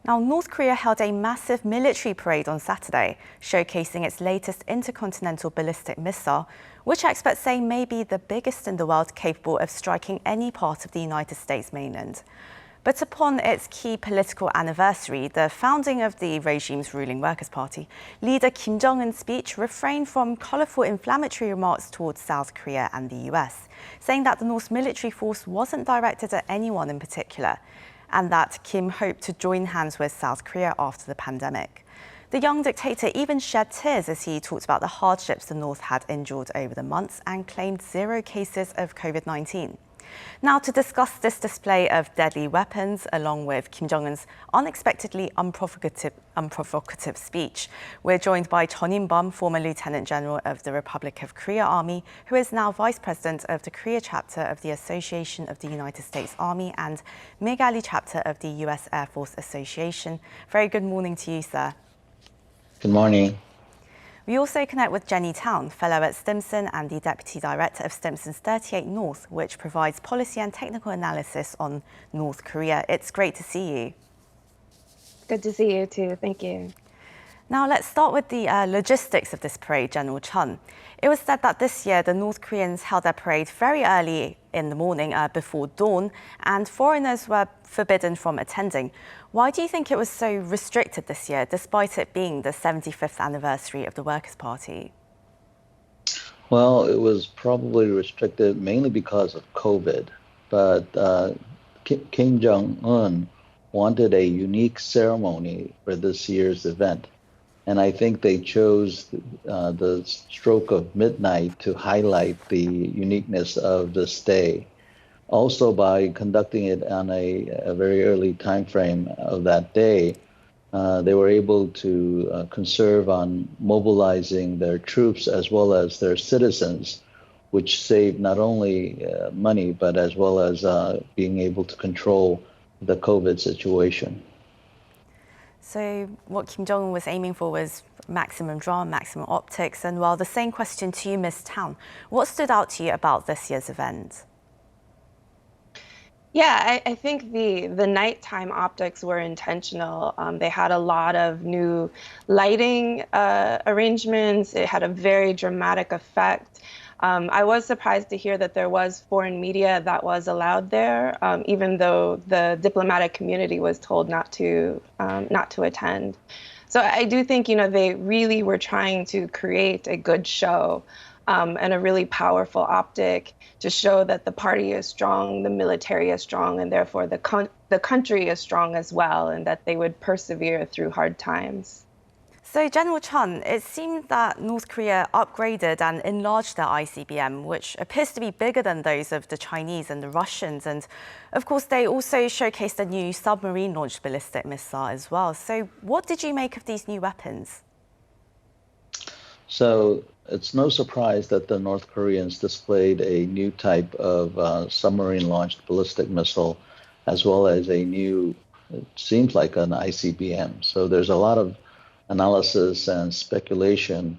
Now, North Korea held a massive military parade on Saturday, showcasing its latest intercontinental ballistic missile, which experts say may be the biggest in the world, capable of striking any part of the United States mainland. But upon its key political anniversary, the founding of the regime's ruling Workers' Party, leader Kim Jong-un's speech refrained from colourful inflammatory remarks towards South Korea and the US, saying that the North's military force wasn't directed at anyone in particular, and that Kim hoped to join hands with South Korea after the pandemic. The young dictator even shed tears as he talked about the hardships the North had endured over the months and claimed 0 cases of COVID-19. Now, to discuss this display of deadly weapons, along with Kim Jong-un's unexpectedly unprovocative speech, we're joined by Chun In-bum, former Lieutenant General of the Republic of Korea Army, who is now Vice President of the Korea chapter of the Association of the United States Army and Migali chapter of the US Air Force Association. Very good morning to you, sir. Good morning. We also connect with Jenny Town, fellow at Stimson and the Deputy Director of Stimson's 38 North, which provides policy and technical analysis on North Korea. It's great to see you. Good to see you too. Thank you. Now let's start with the logistics of this parade, General Chun. It was said that this year the North Koreans held their parade very early in the morning before dawn, and foreigners were forbidden from attending. Why do you think it was so restricted this year, despite it being the 75th anniversary of the Workers' Party? Well, it was probably restricted mainly because of COVID, but Kim Jong-un wanted a unique ceremony for this year's event. And I think they chose the stroke of midnight to highlight the uniqueness of this day. Also, by conducting it on a very early time frame of that day, they were able to conserve on mobilizing their troops as well as their citizens, which saved not only money, but as well as being able to control the COVID situation. So what Kim Jong-un was aiming for was maximum drama, maximum optics. And well, the same question to you, Ms. Town. What stood out to you about this year's event? Yeah, I think the nighttime optics were intentional. They had a lot of new lighting arrangements. It had a very dramatic effect. I was surprised to hear that there was foreign media that was allowed there, even though the diplomatic community was told not to attend. So I do think, they really were trying to create a good show and a really powerful optic to show that the party is strong, the military is strong, and therefore the country is strong as well, and that they would persevere through hard times. So, General Chun, it seemed that North Korea upgraded and enlarged their ICBM, which appears to be bigger than those of the Chinese and the Russians. And, of course, they also showcased a new submarine-launched ballistic missile as well. So what did you make of these new weapons? So it's no surprise that the North Koreans displayed a new type of submarine-launched ballistic missile, as well as a new, it seems like an ICBM. So there's a lot of analysis and speculation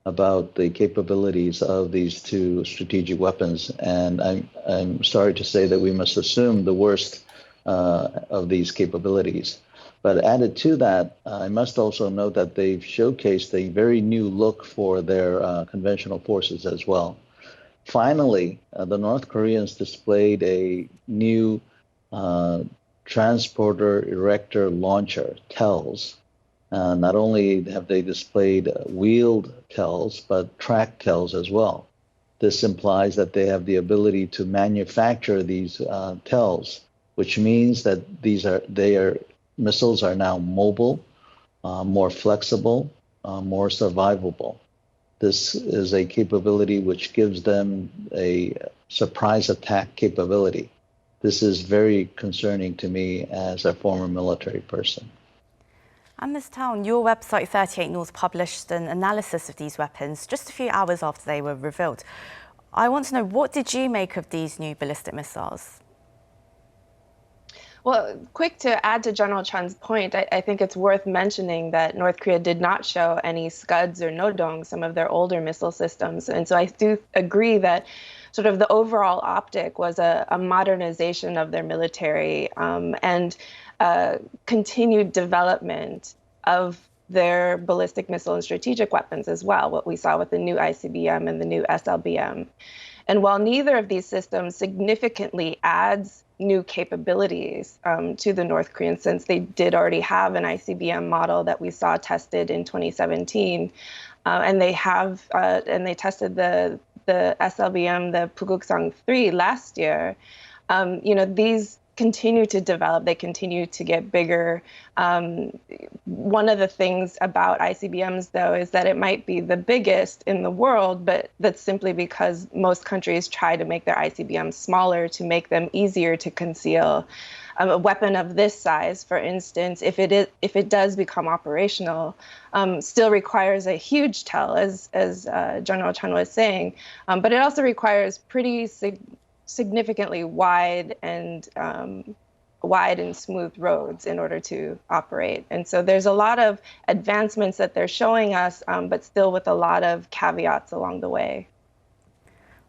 about the capabilities of these two strategic weapons. And I'm sorry to say that we must assume the worst of these capabilities. But added to that, I must also note that they've showcased a very new look for their conventional forces as well. Finally, the North Koreans displayed a new transporter erector launcher, TELS. Not only have they displayed wheeled TELS, but tracked TELS as well. This implies that they have the ability to manufacture these TELS, which means that their missiles are now mobile, more flexible, more survivable. This is a capability which gives them a surprise attack capability. This is very concerning to me as a former military person. And Ms. Town, your website 38 North published an analysis of these weapons just a few hours after they were revealed. I want to know, what did you make of these new ballistic missiles? Well, quick to add to General Chun's point, I think it's worth mentioning that North Korea did not show any Scuds or Nodong, some of their older missile systems. And so I do agree that sort of the overall optic was a modernization of their military. And continued development of their ballistic missile and strategic weapons as well, what we saw with the new ICBM and the new SLBM. And while neither of these systems significantly adds new capabilities to the North Koreans, since they did already have an ICBM model that we saw tested in 2017, and they tested the SLBM, the Puguksang 3 last year. These continue to develop, they continue to get bigger. One of the things about ICBMs, though, is that it might be the biggest in the world, but that's simply because most countries try to make their ICBMs smaller to make them easier to conceal. A weapon of this size, for instance, if it does become operational, still requires a huge tell, as General Chun was saying, but it also requires pretty significantly wide and smooth roads in order to operate. And so there's a lot of advancements that they're showing us, but still with a lot of caveats along the way.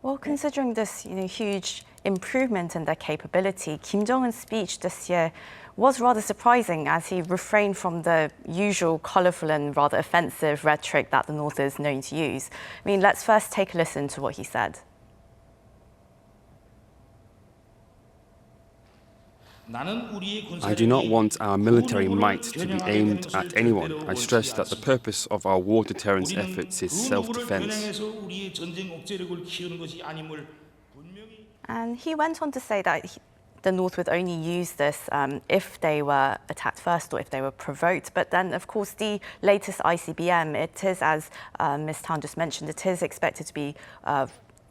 Well, considering this huge improvement in their capability, Kim Jong-un's speech this year was rather surprising, as he refrained from the usual colourful and rather offensive rhetoric that the North is known to use. I mean, let's first take a listen to what he said. I do not want our military might to be aimed at anyone. I stress that the purpose of our war deterrence efforts is self-defense. And he went on to say that the North would only use this if they were attacked first or if they were provoked. But then, of course, the latest ICBM, it is, as Ms. Tan just mentioned, it is expected to be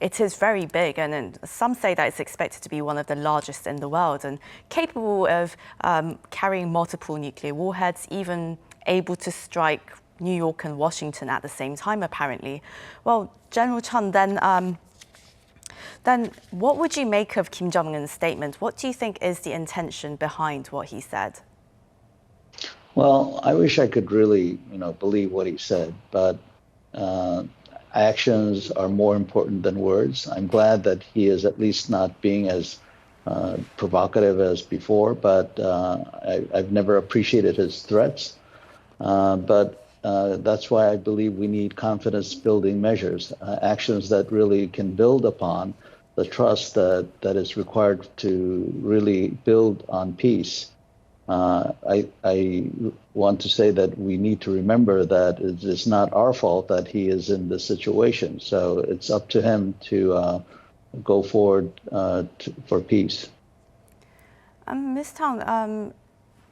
it is very big, and some say that it's expected to be one of the largest in the world and capable of carrying multiple nuclear warheads, even able to strike New York and Washington at the same time, apparently. Well, General Chun, then what would you make of Kim Jong-un's statement? What do you think is the intention behind what he said? Well, I wish I could really, believe what he said, but actions are more important than words. I'm glad that he is at least not being as provocative as before, but I've never appreciated his threats. But that's why I believe we need confidence-building measures, actions that really can build upon the trust that is required to really build on peace. I want to say that we need to remember that it is not our fault that he is in this situation. So it's up to him to go forward for peace. Ms. Tang,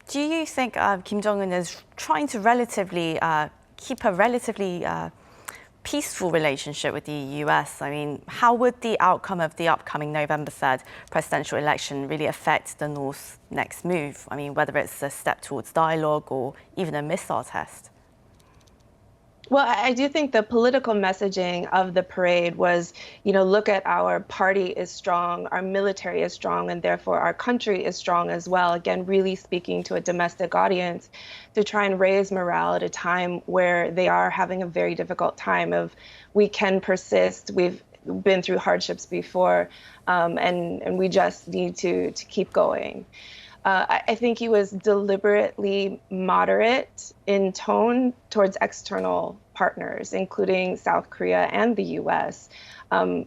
do you think Kim Jong-un is trying to keep a relatively peaceful relationship with the US? I mean, how would the outcome of the upcoming November 3rd presidential election really affect the North's next move? I mean, whether it's a step towards dialogue or even a missile test? Well, I do think the political messaging of the parade was, look at our party is strong, our military is strong, and therefore our country is strong as well. Again, really speaking to a domestic audience to try and raise morale at a time where they are having a very difficult time of we can persist. We've been through hardships before, and we just need to keep going. I think he was deliberately moderate in tone towards external partners, including South Korea and the U.S.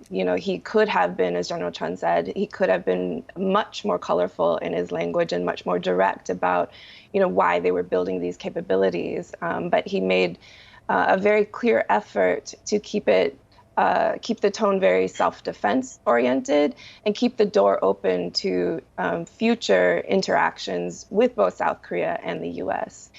He could have been, as General Chun said, he could have been much more colorful in his language and much more direct about, why they were building these capabilities. But he made a very clear effort to keep the tone very self-defense oriented and keep the door open to future interactions with both South Korea and the U.S.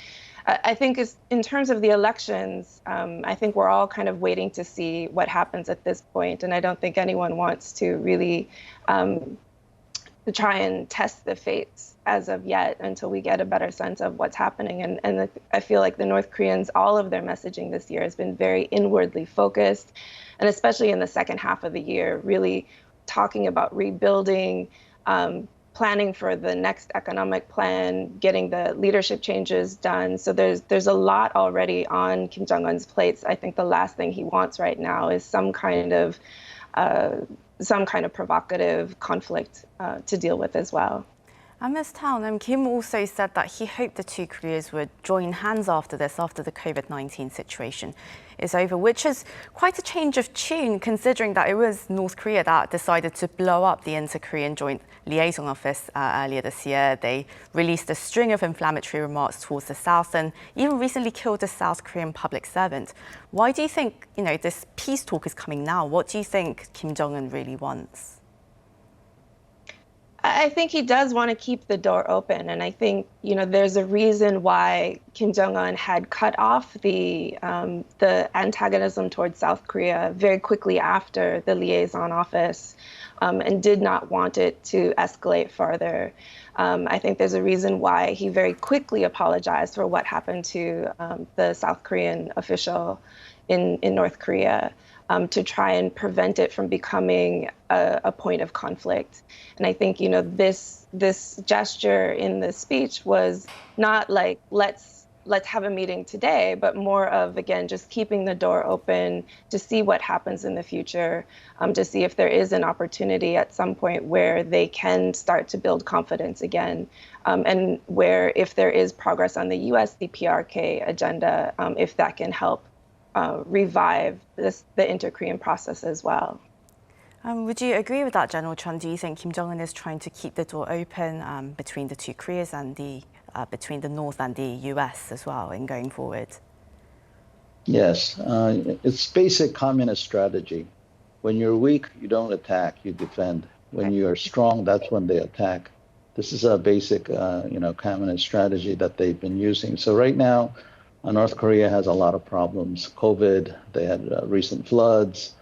I think in terms of the elections, I think we're all kind of waiting to see what happens at this point. And I don't think anyone wants to really to try and test the fates as of yet until we get a better sense of what's happening. And I feel like the North Koreans, all of their messaging this year has been very inwardly focused, and especially in the second half of the year, really talking about rebuilding, planning for the next economic plan, getting the leadership changes done. So there's a lot already on Kim Jong-un's plates. I think the last thing he wants right now is some kind of provocative conflict to deal with as well. And Ms. Town, Kim also said that he hoped the two Koreas would join hands after this, after the COVID-19 situation is over, which is quite a change of tune considering that it was North Korea that decided to blow up the Inter-Korean Joint Liaison Office earlier this year. They released a string of inflammatory remarks towards the South and even recently killed a South Korean public servant. Why do you think, this peace talk is coming now? What do you think Kim Jong-un really wants? I think he does want to keep the door open. And I think, there's a reason why Kim Jong-un had cut off the antagonism towards South Korea very quickly after the liaison office and did not want it to escalate further. I think there's a reason why he very quickly apologized for what happened to the South Korean official in North Korea. To try and prevent it from becoming a point of conflict. And I think, this gesture in the speech was not like, let's have a meeting today, but more of, again, just keeping the door open to see what happens in the future, to see if there is an opportunity at some point where they can start to build confidence again, and where if there is progress on the US DPRK agenda, if that can help revive the inter-Korean process as well. Would you agree with that, General Chun? Do you think Kim Jong-un is trying to keep the door open between the two Koreas and between the North and the US as well in going forward? Yes, it's basic communist strategy. When you're weak, you don't attack, you defend. When you are strong, that's when they attack. This is a basic, communist strategy that they've been using. So right now, North Korea has a lot of problems. COVID, they had recent floods,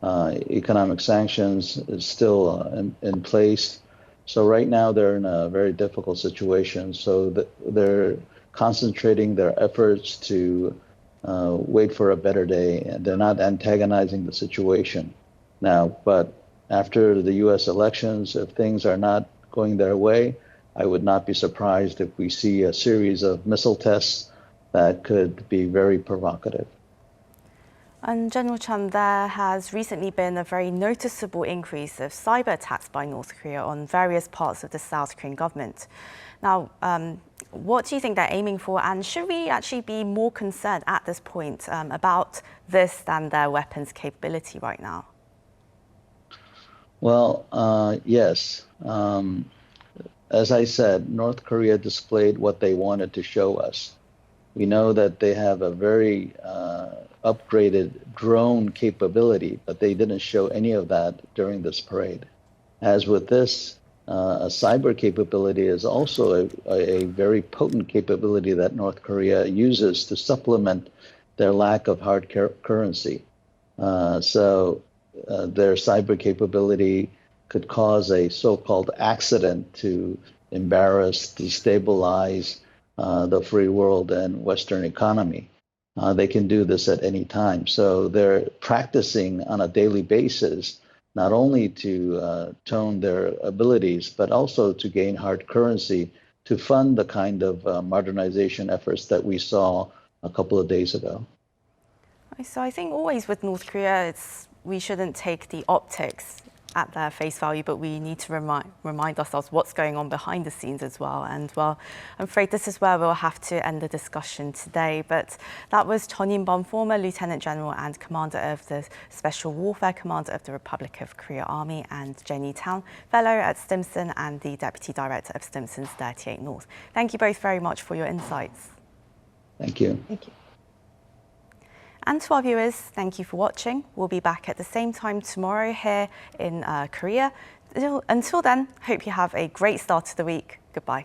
economic sanctions is still in place. So right now they're in a very difficult situation. So they're concentrating their efforts to wait for a better day. And they're not antagonizing the situation now. But after the US elections, if things are not going their way, I would not be surprised if we see a series of missile tests that could be very provocative. And General Chun, there has recently been a very noticeable increase of cyber attacks by North Korea on various parts of the South Korean government. Now, what do you think they're aiming for? And should we actually be more concerned at this point about this than their weapons capability right now? Well, yes. As I said, North Korea displayed what they wanted to show us. We know that they have a very upgraded drone capability, but they didn't show any of that during this parade. As with this, a cyber capability is also a very potent capability that North Korea uses to supplement their lack of hard currency. So their cyber capability could cause a so-called accident to embarrass, destabilize the free world and Western economy. They can do this at any time. So they're practicing on a daily basis, not only to tone their abilities, but also to gain hard currency to fund the kind of modernization efforts that we saw a couple of days ago. So I think always with North Korea, we shouldn't take the optics at their face value, but we need to remind ourselves what's going on behind the scenes as well. And well, I'm afraid this is where we'll have to end the discussion today. But that was Chun In-bum, former Lieutenant General and Commander of the Special Warfare Command of the Republic of Korea Army, and Jenny Town, Fellow at Stimson and the Deputy Director of Stimson's 38 North. Thank you both very much for your insights. Thank you. Thank you. And to our viewers, thank you for watching. We'll be back at the same time tomorrow here in Korea. Until then, hope you have a great start to the week. Goodbye.